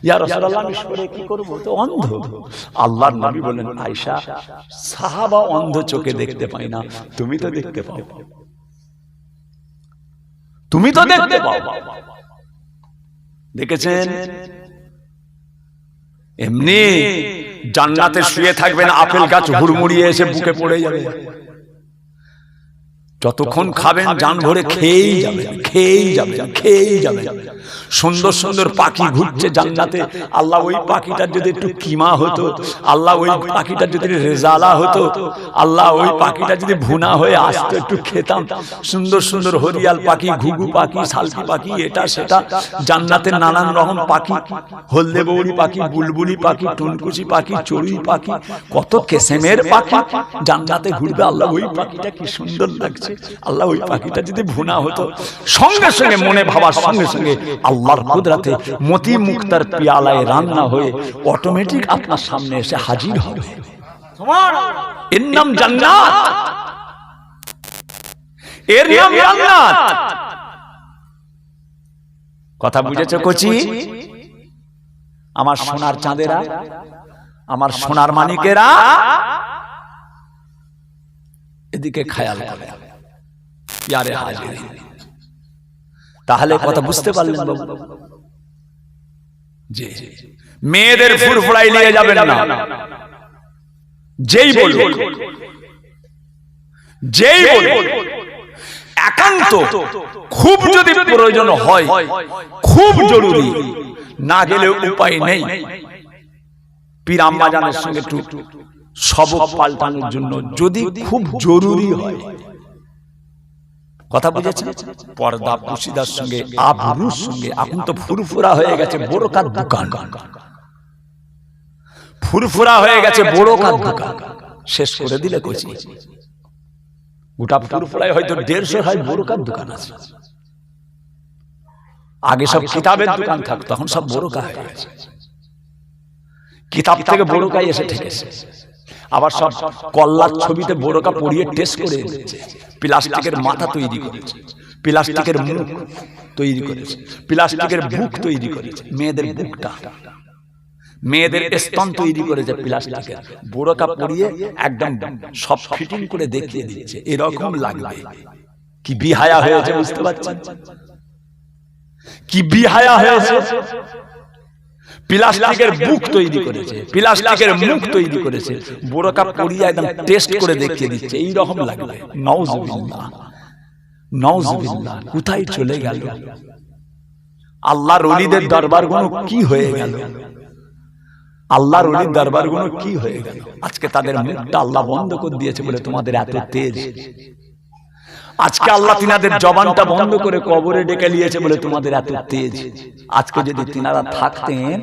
ইয়া রাসূলুল্লাহ আমি সরে কি করব, তো অন্ধ। আল্লাহর নবী বলেন আয়েশা সাহাবা অন্ধ চোখে দেখতে পায় না, তুমি তো দেখতে পাও, তুমি তো দেখতে পাও। দেখেছেন? এমনি জান্নাতে শুয়ে থাকবেন, আপেল গাছ হুড়মুড়িয়ে এসে বুকে পড়ে যাবে, যতক্ষণ খাবেন জান ভরে খেয়েই যাবেন, খেয়েই যাবেন, খেয়েই যাবেন। সুন্দর সুন্দর পাখি ঘুরছে জান্নাতে, আল্লাহ ওই পাখিটার যদি একটু কিমা হতো, আল্লাহ ওই পাখিটার যদি রেজালা হতো, আল্লাহ ওই পাখিটা যদি ভুনা হয়ে আসতো একটু খেতাম। সুন্দর সুন্দর হরিয়াল পাখি, ঘুঘু পাখি, শালকি পাখি, এটা সেটা জান্নাতের নানান রকম পাখি, হলদে বৌড়ি পাখি, বুলবুলি পাখি, টুনকুচি পাখি, চড়ুই পাখি, কত কিসমের পাখি জান্নাতে ঘুরবে। আল্লাহ ওই পাখিটা কি সুন্দর লাগছে, আল্লাহ ওই পাখিটা যদি ভুনা হতো, সঙ্গে সঙ্গে মনে ভাবার সঙ্গে সঙ্গে আল্লাহর কুদরতে মতি মুক্তার পিয়ালায় রান্না হয়ে অটোমেটিক আপনার সামনে এসে হাজির হবে। এর নাম জান্নাত, এর নাম জান্নাত। কথা বুঝেছো কচি? আমার সোনার চাঁদেরা, আমার সোনার মানিকেরা, এদিকে খেয়াল করে। ইয়ারে হাজির, তাহলে কথা বুঝতে পারলেন বাবু? জি, মেয়েদের ফুরফুরাই নিয়ে যাবেন না। যেই বলবে, যেই বলবে একান্ত খুব যদি প্রয়োজন হয়, খুব জরুরি, না গেলে উপায় নেই, পীর আম্মা জানের সঙ্গে একটু সবক পাল্টানোর জন্য যদি খুব জরুরি হয়। কথা বুঝেছেন? পর্দা পুশিদার সঙ্গে আবরুর সঙ্গে। এখন তো ফুরফুরা হয়ে গেছে বোরকার দোকান, ফুরফুরা হয়ে গেছে বোরকার দোকান। শেষ করে দিলে কচি, গোটা ফুরফুরায় হয়তো 150 হয় বোরকার দোকান আছে। আগে সব কিতাবের দোকান থাকতো, এখন সব বোরকা হয়ে গেছে। কিতাব থেকে বোরকাই এসে ঠেকেছে। আবার সব কল্লার ছবিতে বোরকা পরিয়ে টেস্ট করে দিচ্ছে। প্লাস্টিকের মাথা তৈরি করেছে, প্লাস্টিকের মুখ তৈরি করেছে, প্লাস্টিকের বুক তৈরি করেছে, মেয়েদের বুকটা, মেয়েদের স্তন তৈরি করেছে প্লাস্টিকের। বোরকা পরিয়ে একদম সব ফিটিং করে দেখিয়ে দিচ্ছে, এরকম লাগবে। কি বিহায়া হয়েছে বুঝতে পারছেন? কি বিহায়া হয়েছে? প্লাস্টিকের বুক তৈরি করেছে, প্লাস্টিকের মুখ তৈরি করেছে, বোরকা পরিয়ে একদম টেস্ট করে দেখিয়ে দিচ্ছে, এই রকম লাগবে। নাউজুবিল্লাহ, নাউজুবিল্লাহ। কোথায় চলে গেল আল্লাহর ওলিদের দরবারগুলো? কি হয়ে গেল আল্লাহর ওলির দরবারগুলো? কি হয়ে গেল? আজকে তাদের মুখটা আল্লাহ বন্ধ করে দিয়েছে বলে তোমাদের এত তেজ। আজকে আল্লাহ তিনাদের জবানটা বন্ধ করে কবরে ডেকে নিয়েছে বলে তোমাদের এত তেজ। আজকে যদি তিনারা থাকতেন,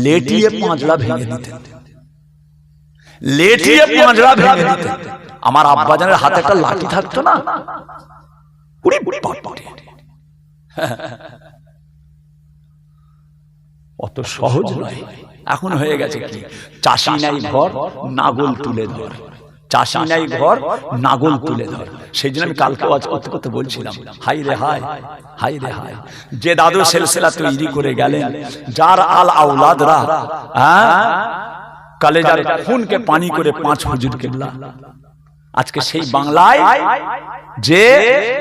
লেটিয়ে পাঁজরা ভেঙে দিতেন, লেটিয়ে পাঁজরা ভেঙে দিতেন। আমার আব্বাজানের হাতে একটা লাঠি থাকতো না, উড়ি বাবা, অত সহজ নয়। এখন হয়ে গেছে কি, চাষি নাই ঘর, নাগল তুলে ধর। চাষি নাই ঘর, নাগল তুলে ধর। সেই জন্য আমি কালকে করতে করতে বলছিলাম, হাই রে হাই, হাই রে হাই, যে দাদু সিলসিলা তৈরি করে গেলেন, যার আল আওলাদরা কলেজার খুনকে পানি করে 5 হুজুর কিবলা, আজকে সেই বাংলায় যে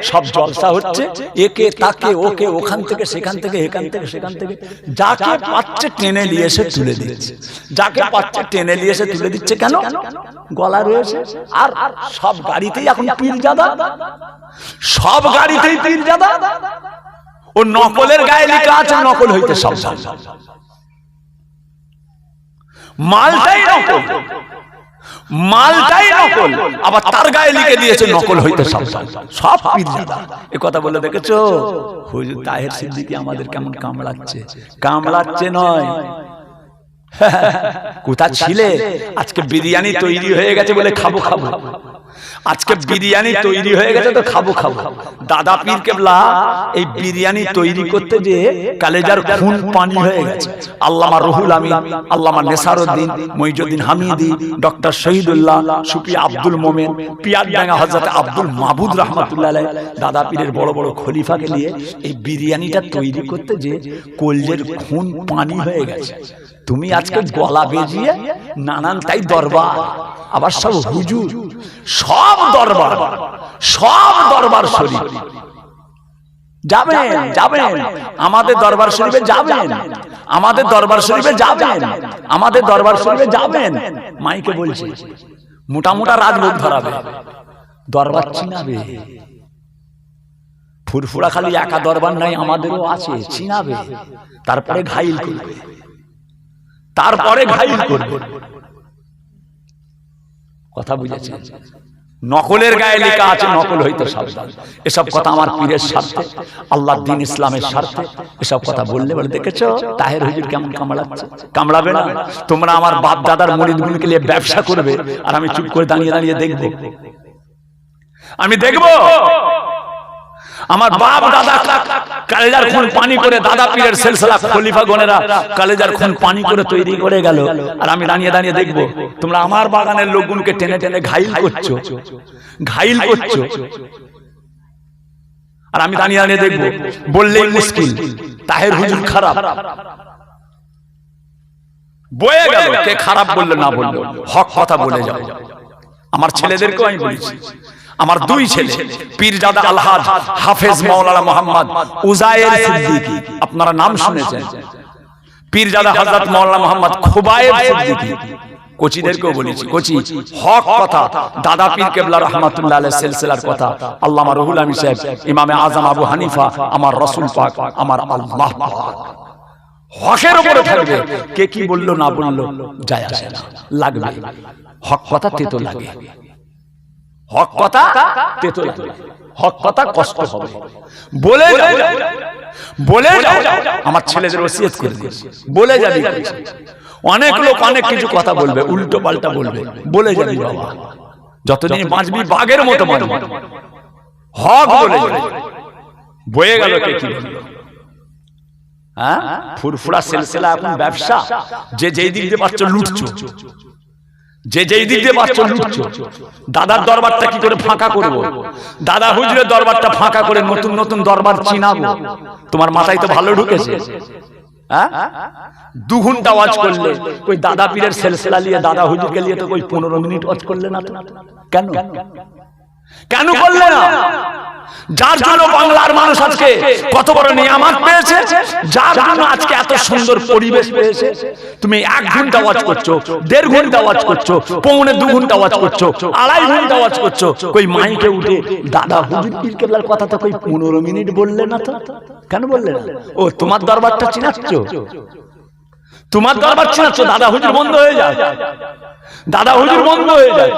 সব জলসা হচ্ছে, একে তাকে ওকে ওখান থেকে সেখান থেকে এখান থেকে সেখান থেকে যাকে পাচ্ছে টেনে নিয়ে এসে তুলে দিচ্ছে, যাকে পাচ্ছে টেনে নিয়ে এসে তুলে দিচ্ছে। কেন? গলা রয়েছে। আর সব গাড়িতেই এখন পীরজাদা, সব গাড়িতেই পীরজাদা। ও নকলের গায়ে লেখা আছে নকল হইতে সাবধান, মালটাই নকল, মালটাই নকল, আবার তার গায়ে লিখে দিয়েছে নকল হইতে সাবধান। সব পীরজাদা। এ কথা বলে দেখেছো হুজুর তাহের সিদ্দিকী আমাদের কেমন কামড়াচ্ছে? কামড়াচ্ছে নয়, কোথা ছিলে? আজকে বিরিয়ানি তৈরি হয়ে গেছে বলে খাবো খাবো, আজকে বিরিয়ানি তৈরি হয়ে গেছে তো খাবো খাবো। দাদা পীর কেবলা এই বিরিয়ানি তৈরি করতে যে কালেজার খুন পানি হয়ে গেছে। আল্লামা রুহুল আমিন, আল্লামা নেসারউদ্দিন, মঈজউদ্দিন হামিদি, ডক্টর শহীদুল্লাহ, সুফি আব্দুল মোমেন, পিয়ারডাঙ্গা হযরত আব্দুল মাবুদ রাহমাতুল্লাহ আলাইহি, দাদা পীরের বড় বড় খলিফাকে নিয়ে এই বিরিয়ানিটা তৈরি করতে যে কলজের খুন পানি হয়ে গেছে। তুমি আজকে গলা বেজিয়ে নানান তাই দরবার, আবার সব হুজুর, সব দরবার, সব দরবার শরীফ যাবেন, যাবেন আমাদের দরবার শরীফে যাবেন, আমাদের দরবার শরীফে যাবেন, আমাদের দরবার শরীফে যাবেন। মাইকে বলছি মোটা মোটা রাজলোক ধরাবে, দরবার চিনাবে। ফুরফুরা খালি একা দরবার নাই, আমাদেরও আছে, চিনাবে। তারপরে ঘাইল করবে, তারপরে ঘাইল করবে। কথা বুঝেছেন? নকলের গায়ে লেখা আছে নকল হইতে সাবধান। এসব কথা আমার পীরের স্বার্থে, আল্লাহর দ্বীন ইসলামের স্বার্থে এসব কথা বললে বলে দেখেছো তাহের হুজুর কেমন কামড়াচ্ছে? কামড়াবে না? তোমরা আমার বাপ দাদার মুরিদগুলোকে নিয়ে ব্যবসা করবে আর আমি চুপ করে দাঁড়িয়ে দাঁড়িয়ে দেখবো? আমি দেখবো আমার বাপ দাদা কালেজার খুন পানি করে, দাদা পীরের সিলসিলা খলিফা গণেরা কালেজার খুন পানি করে তৈরি করে গেল, আর আমি দাঁড়িয়ে দাঁড়িয়ে দেখবো তোমরা আমার বাগানের লোকগুলোকে টেনে টেনে ঘাইল করছো, ঘাইল করছো। আর আমি দাঁড়িয়ে দাঁড়িয়ে দেখবো, বললেই মুশকিল তাহের হুজুর খারাপ। বয়ে গেল, কে খারাপ বললো না বললো, হক কথা বলে যাও। আমার ছেলেদেরকেও আমি বলেছি, আমার দুই ছেলে পীরজাদা আলহাজ হাফেজ মাওলানা মোহাম্মদ উজায়ের সিদ্দিকী, আপনারা নাম শুনেছেন। পীরজাদা হযরত মাওলানা মোহাম্মদ খুবায়েব সিদ্দিকী, কোচিদেরকেও বলেছি, কোচি হক কথা, দাদা পীর কেবলা রাহমাতুল্লাহ আলাইহির সিলসিলার কথা, আল্লামা রুহুল আমিন সাহেব, ইমামে আযম আবু হানিফা, আমার রাসূল পাক, আমার আল্লাহ পাক হকের উপরে থাকবে। কে কি বললো না বললো যায় আসে না, লাগবে হক কথা তেতো লাগে, হক কথা তেতো লাগে, হক কথা কষ্ট হবে। বলে যাও, বলে যাও, আমার ছেলেদের ওসিয়ত করে দিয়েছি, বলে যাবি। অনেক লোক অনেক কিছু কথা বলবে, উল্টো পাল্টা বলবে, বলে যাবি বাবা, যতদিন বাঁচবি বাঘের মতো বাঁচবি, হক বলে যাবি। বয়ে গেল কে কি বললো? হ্যাঁ, ফুরফুরা সিলসিলা এখন ব্যবসা, যে যেই দিক দিয়ে পাচ্ছ লুটছো, যে যেই দিক দিয়ে পাচ্ছ লুটছো। দাদার দরবারটা কি করে ফাঁকা করবো? দাদা হুজুরের দরবারটা ফাঁকা করে নতুন নতুন দরবার চিনাবো। তোমার মাথায় তো ভালো ঢুকেছে। হ্যাঁ, 2 ঘন্টা ওয়াজ করলে কই দাদা পীরের সিলসিলা নিয়ে, দাদা হুজুরকে নিয়ে তো কই 15 মিনিট ওয়াজ করলে না তো? কেন কেন করলে না? যার জন্য বাংলার মানুষ আজকে কত বড় নিয়ামত পেয়েছে, যার জন্য আজকে এত সুন্দর পরিবেশ পেয়েছে। তুমি 1 ঘন্টা ওয়াজ করছো, 1.5 ঘন্টা ওয়াজ করছো, 1.25 ঘন্টা ওয়াজ করছো, 2.5 ঘন্টা ওয়াজ করছো, কই মাইকে উঠে দাদা হুজুর পীর কেবলার কথা তো কই 15 মিনিট বললে না তো? কেন বললে না? ও তোমার দরবারটা চিনাচ্ছ, তোমার দরবার চিনাচ্ছ, দাদা হুজুর বন্ধ হয়ে যায়, দাদা হুজুর বন্ধ হয়ে যায়,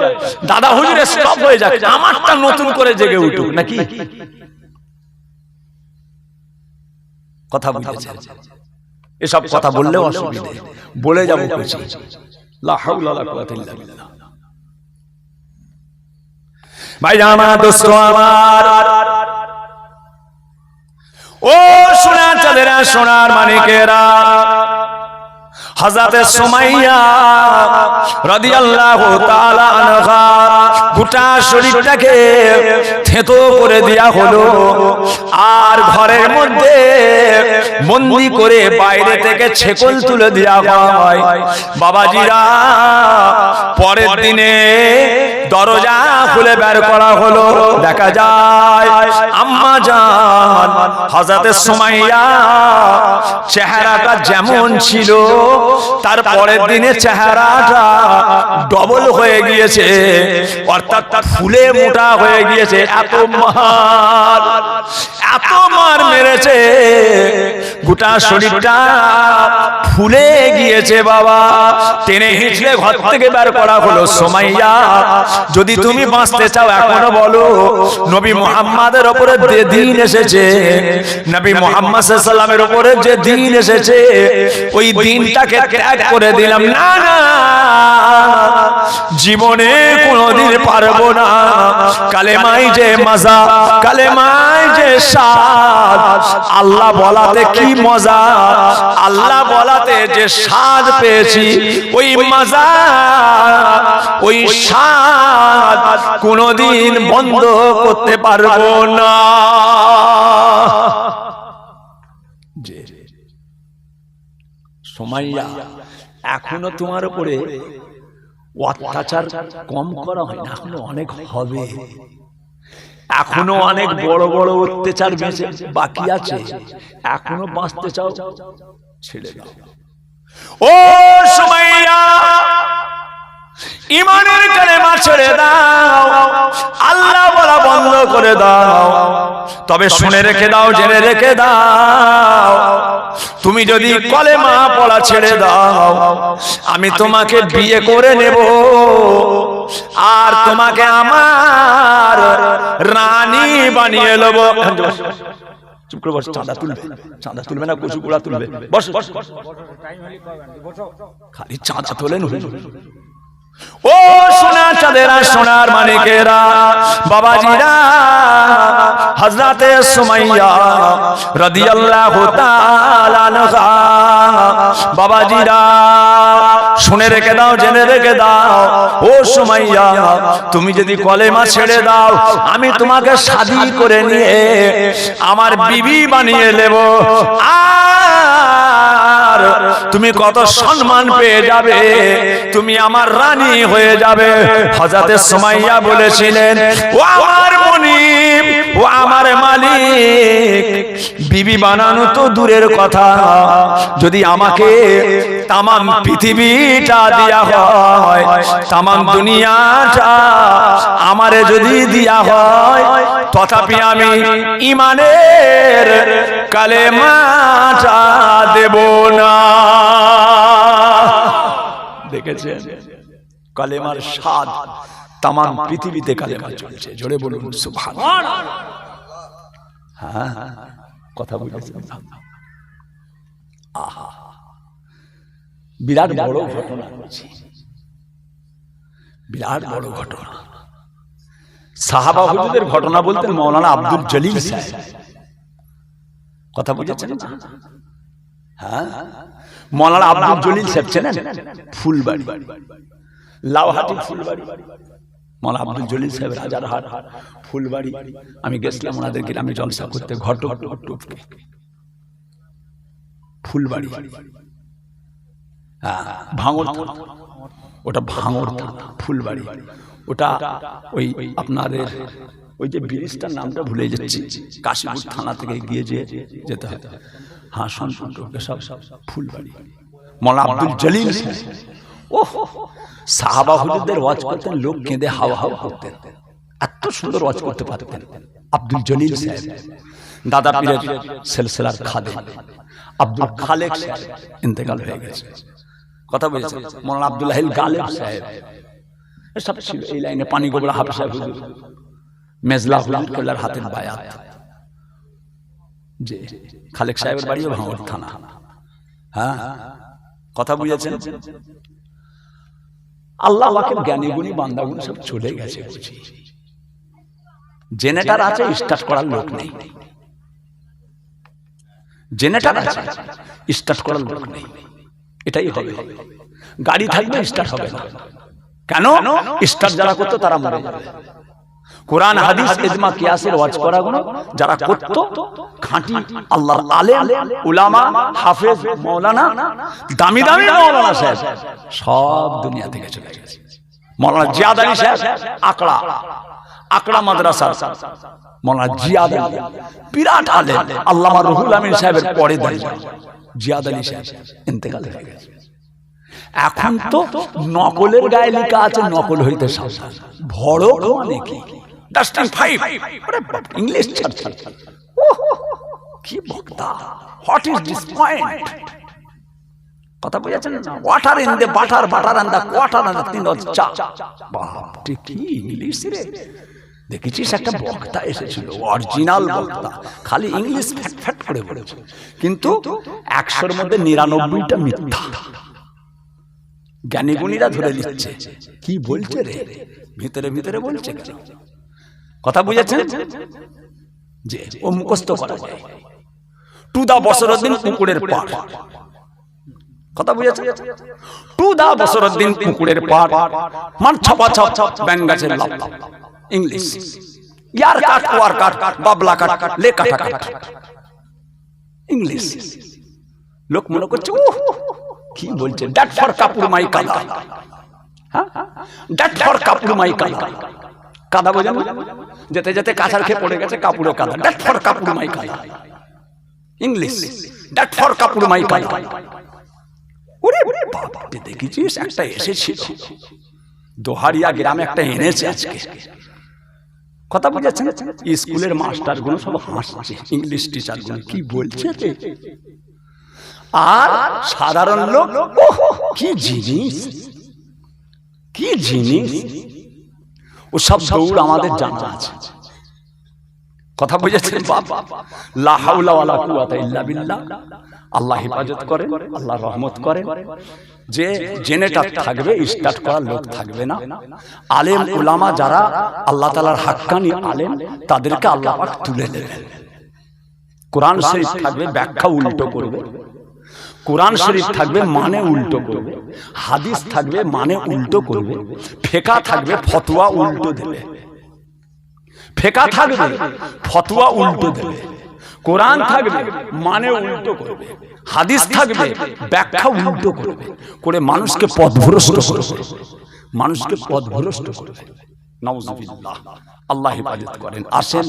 দাদা হুজুর স্টপ হয়ে যায়, আমারটা নতুন করে জেগে উঠুক নাকি? কথা বুঝেছেন? এসব কথা বললেও অসুবিধা, বলে যাবো কিছু। লা হাওলা ওয়ালা কুওয়াতা ইল্লা বিল্লাহ। ভাই আমার দোস্ত আমার, ও সোনার চাঁদেরা, সোনার মানিকেরা, হযরত সুমাইয়া রাদিয়াল্লাহু তাআলা আনহা গোটা শরীরটাকে থেতো করে দেয়া হলো আর ঘরের মধ্যে বন্দি করে বাইরে থেকে ছেকল তুলে দেয়া হয়। বাবাজিরা পরের দিনে দরজা খুলে বের করা হলো, দেখা যায় আম্মা জান হযরতে সুমাইয়া চেহারাটা যেমন ছিল তার পরের দিনে চেহারাটা ডবল হয়ে গিয়েছে, অর্থাৎ ফুলে মোটা হয়ে গিয়েছে। এত মার মেরেছে, গোটা শরীরটা ফুলে গিয়েছে। বাবা টেনে হিঁচড়ে ঘর থেকে বের করা হলো। সুমাইয়া যদি তুমি বাঁচতে চাও এখনো বলো, নবী মুহাম্মাদের উপরে যে দিন এসেছে, নবী মুহাম্মদ সাল্লাল্লাহু আলাইহি ওয়াসাল্লামের উপরে যে দিন এসেছে ওই দিনটাকে ত্যাগ করে দিলাম। না না, জীবনে কোনোদিন পারবো না। কালেমাই যে মজা, কালেমাই যে স্বাদ, আল্লাহ বলাতে কি মজা, আল্লাহ বলাতে যে স্বাদ পেয়েছি ওই মজা ওই স্বাদ কোনোদিন বন্ধ করতে পারবো না। সুমাইয়া এখনো তোমার উপরে অত্যাচার কম করা হয় না, এখনো অনেক হবে, এখনো অনেক বড় বড় অত্যাচার বাকি আছে। এখনো বাঁচতে চাও ছেড়ে দাও। ও সুমাইয়া ঈমানের কালেমা ছেড়ে দাও, আল্লাহ বলা বন্ধ করে দাও। তবে শুনে রেখে দাও, জেনে রেখে দাও, তুমি যদি কলেমা পড়া ছেড়ে দাও আমি তোমাকে বিয়ে করে নেব আর তোমাকে আমার রানী বানিয়ে নেব। চুপ করে বস, চাঁদা তুলবে, চাঁদা তুলবে না, কচু গুড়া তুলবে। বস, খালি চাঁদা তোলেন। ও সোনা চাঁদেরা, সোনার মানিকেরা, বাবাজিরা, হযরতে সুমাইয়া রাদিয়াল্লাহু তাআলা আনহা, বাবাজিরা শুনে রেখে দাও, জেনে রেখে দাও। ও সুমাইয়া তুমি যদি কলেমা ছেড়ে দাও আমি তোমাকে শাদী করে নিয়ে আমার বিবি বানিয়ে নেব, আর তুমি কত সম্মান পেয়ে যাবে, তুমি আমার রানী হয়ে যাবে। হযরতে সুমাইয়া বলেছিলেন, ও আমার মুনিব, ও আমার মালিক, বিবি বানানো তো দূরের কথা, যদি আমাকে তামাম পৃথিবীটা দেয়া হয়, তামাম দুনিয়াটা আমারে যদি দেয়া হয়, তথাপি আমি ঈমানের কালেমাটা দেব না। দেখেছেন কালেমার স্বাদ, তামাম পৃথিবীতে কালেমা চলছে। জোরে বলুন সুবহানাল্লাহ। হ্যাঁ কথা বুঝেছেন? আহা, বিরাট বড় ঘটনা হচ্ছে, বিরাট বড় ঘটনা। সাহাবা হুজুরদের ঘটনা বলতেন মাওলানা আব্দুল জলিল সাহেব। কথা বুঝেছেন? হ্যাঁ, মাওলানা আব্দুল জলিল সাহেব চেনেন? ফুলবাড়ি, লাউহাটি ফুলবাড়ি। মাওলানা আব্দুল জলিল সাহেব রাজারহাট ফুলবাড়ি। আমি গেছিলাম ওনাদের গ্রামে জলসা করতে, ঘটক টপকে ফুলবাড়ি। হ্যাঁ, ভাঙর, ওটা ভাঙর ফুলবাড়ি। ওটা ওই আপনাদের ওই যে ব্রিজটার নামটা ভুলে যাচ্ছি, কাশীপুর থানা থেকে গিয়ে যেতে হয়। হ্যাঁ, সব ফুলবাড়ি। মাওলানা আব্দুল জলিল ও সাহাবা হুজুরদের ওয়াজ করতেন, লোক কেঁদে হাওয়া হাওয়া করতেন, এত সুন্দর ওয়াজ করতে পারতেন। আব্দুল জলিল সাহেব দাদা পীরের সিলসিলার খাদেম আব্দুল খালেক সাহেব ইন্তেকাল হয়ে গেছে। কথা বলেছেন? মাওলানা আব্দুল আহিল গালেব সাহেব এসব ছিল এই লাইনে। পানি গোবরা হাফেজ সাহেব হুজুর, মেজলা হুজুর কেবলার হাতের বায়াত। যে খালেক সাহেবের বাড়িও ভাঙড় থানা। হ্যাঁ, কথা বুঝেছেন? আল্লাহ পাকের জ্ঞানী গুণী বান্দাগুণ সব চলে গেছে। জেনারেটর আছে, স্টার্ট করার লোক নেই। জেনারেটর আছে, স্টার্ট করার লোক নেই। এটাই হবে। গাড়ি থাকবে, স্টার্ট হবে না। কেন? স্টার যারা করতো তারা মরে যাবে। কোরআন হাদিস ইজমা কিয়াসের ওয়াজ করা গুলো যারা করতো খাঁটি আল্লাহর আলেম উলামা হাফেজ মাওলানা দামি দামি মাওলানা সাহেব সব দুনিয়া থেকে চলে গেছে। মাওলানা জিয়াদ আলী সাহেব আকড়া মাদ্রাসা মাওলানা জিয়াদ আলী বিরাট আলেম, আল্লামা রুহুল আমিন সাহেবের পরে দাঁড়িয়ে জিয়াদ আলী সাহেব ইন্তেকাল হয়ে গেছে। এখন তো নকলের গায়ে লেখা আছে নকল হইতে সাবধান, ভড়ক মানে কি ডাস্টিং ফাইভ ইংলিশ ছাড় কি বক্তা, হোয়াট ইজ দিস পয়েন্ট? কথা বুঝাচ্ছেন না? Water in the butter, butter and the quarter and the তিন চা। বাপ কি ইংলিশ রে! দেখেছিস একটা বক্তা এসেছিল অরিজিনাল বক্তা, খালি ইংলিশ ফ্যাট ফ্যাট করে বলেছে, কিন্তু 100-র মধ্যে 99টা মিথ্যা। জ্ঞানীগুণীরা ধরে নিচ্ছে কি বলছে রে, ভিতরে ভিতরে বলছে কেন? কথা বুঝেছেন যে ও মুখস্থ করা যায়। টু দা বছরউদ্দিন পুকুরের পাড়, কথা বুঝেছেন? টু দা বছরউদ্দিন পুকুরের পাড় মান ছাপা ছাপ ব্যাং গাছের লাভ ইংলিশ ইয়ার কাট ওয়ার কাট বাবলা কাট লে কাটা কাট ইংলিশ। লোক মনে করছে ও কি বলছে, ড্যাট ফর কাপুর মাই কাদা, হ্যাঁ ড্যাট ফর কাপুর মাই কাদা। কাদা বোঝেন? যেতে যেতে কাছার খেয়ে পড়ে গেছে কাপুরে কাদা, ড্যাট ফর কাপুর মাই কাদা ইংলিশ, ড্যাট ফর কাপুর মাই কাদা। ওরে বাবা, দেখেছিস একটা এসেছিল দোহারিয়া গ্রামে, একটা এনেছে আজকে। কথা বুঝেছেন? স্কুলের মাস্টার গুলো সব হাসছে, ইংলিশ টিচার গুলো কি বলছে রে, আর সাধারণ লোক কি জিনিস, কি জিনিস ও সব দৌড় আমাদের জানা আছে। কথা বুঝেছেন? বাবা লা হাওলা ওয়ালা কুওয়াতা ইল্লা বিল্লাহ। আল্লাহ হেফাজত করেন, আল্লাহ রহমত করেন। যে জেনেটা থাকবে স্টার্ট করার লোক থাকবে না। আলেম উলামা যারা আল্লাহ তাআলার হাক্কানি আলেম, তাদেরকে আল্লাহ পাক তুলে দেবেন। কোরআন শরীফ থাকবে ব্যাখ্যা উল্টো করবে, কোরআন শরীফ থাকবে মানে উল্টো করবে, হাদিস থাকবে মানে উল্টো করবে, ফিকহ থাকবে ফতোয়া উল্টো দেবে, ফিকহ থাকবে ফতোয়া উল্টো দেবে, কোরআন থাকবে মানে উল্টো করবে, হাদিস থাকবে ব্যাখ্যা উল্টো করবে, করে মানুষকে পথভ্রষ্ট করবে, মানুষকে পথভ্রষ্ট করবে। নাউজুবিল্লাহ, আল্লাহ হেফাজত করেন। আসেন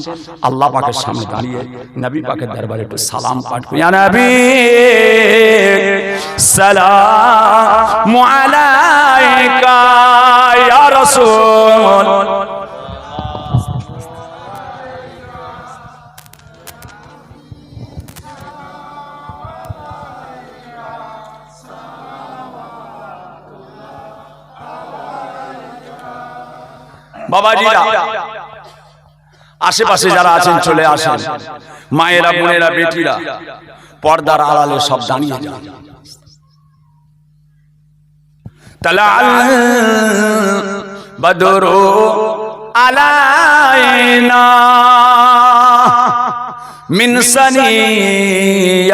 আল্লাহ পাকের সামনে দাঁড়িয়ে নবী পাকের দরবারে একটু সালাম পাঠ করি। ইয়া নবী সালামু আলাইকা ইয়া রাসূল। বাবাজিরা আশেপাশে যারা আছেন চলে আসেন, মায়েরা বোনেরা বেটিরা পর্দার আড়ালে সব দাঁড়িয়ে যান। তালাল বদরু আলাইনা মিন সানিয়াতিল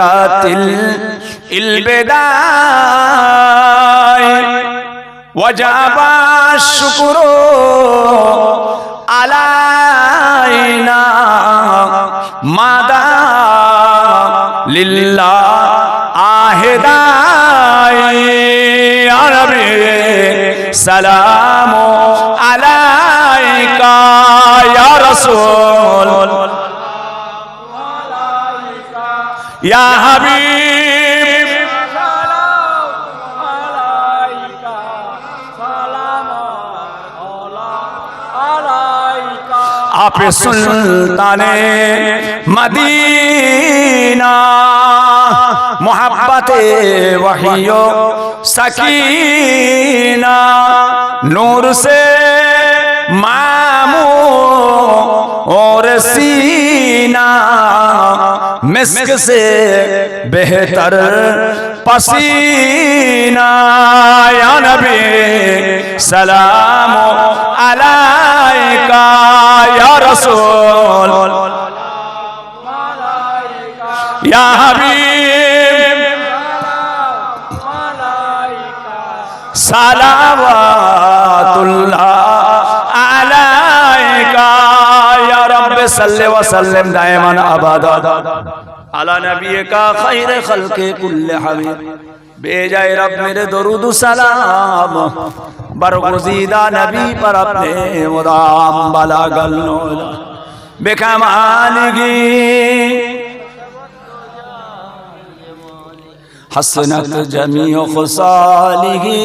ইলবিদাই ওয়াজাবা শুকরু আলাইনা মাদা লিল্লাহ আহেদাই ইয়া নবী সালামু আলাইকা ইয়া রাসূল ইয়া হাবিব आप सुल्ताने मदीना मोहब्बते वहियो सकीना नूर से मामू और सीना मिस्क से बेहतर पसीना या नबी सलाम अलैका या रसूल या हबीब सलावतुल्लाह सल्ले व सल्लिम दाइमान अबादा अला नबीका खैर खल्के कुल्ले हबीब बेजाए रब मेरे दरूद सलाम बरगुज़ीदा नबी पर अपने मुदाम बलागल नूला बेकमालिही हसनत जमीउ खुसालिही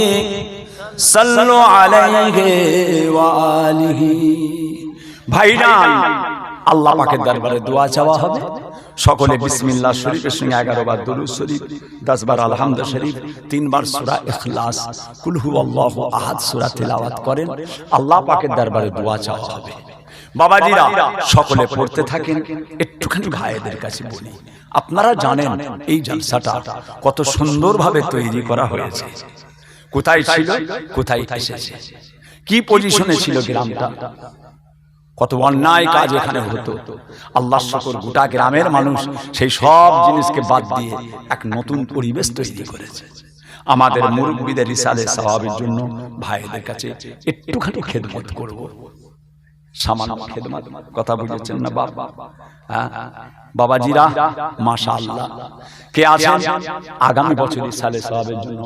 सल्लु अलैहि व आलिही। भाईजान আল্লাহ পাকের দরবারে দোয়া চাওয়া হবে। সকলে বিসমিল্লাহ শরীফের সঙ্গে 11 বার দুরূদ শরীফ, 10 বার আলহামদুলিল্লাহ শরীফ, 3 বার সূরা ইখলাস, কুল হুয়াল্লাহু আহাদ সূরা তেলাওয়াত করেন। আল্লাহ পাকের দরবারে দোয়া চাওয়া হবে। বাবাজিরা সকলে পড়তে থাকেন। একটুখানি ভাইদের কাছে বলি, আপনারা জানেন এই জলসাটা কত সুন্দরভাবে তৈরি করা হয়েছে। কোথায় ছিল, কোথায় এসেছে, কি পজিশনে ছিল গ্রামটা, কত অন্যায় কাজ এখানে হতো। আল্লাহর শুকর গোটা গ্রামের মানুষ সেই সব জিনিসকে বাদ দিয়ে এক নতুন পরিবেশ তৈরি করেছে। আমাদের মুরব্বিদের রিসালে সওয়াবের জন্য ভাইদের কাছে একটুখানি খেদমত করব, সামান্য খেদমত। কথা বুঝেছেন না বাবা? হ্যাঁ বাবাজিরা, মাশাআল্লাহ কে আছেন আগামী বছর রিসালে সওয়াবের জন্য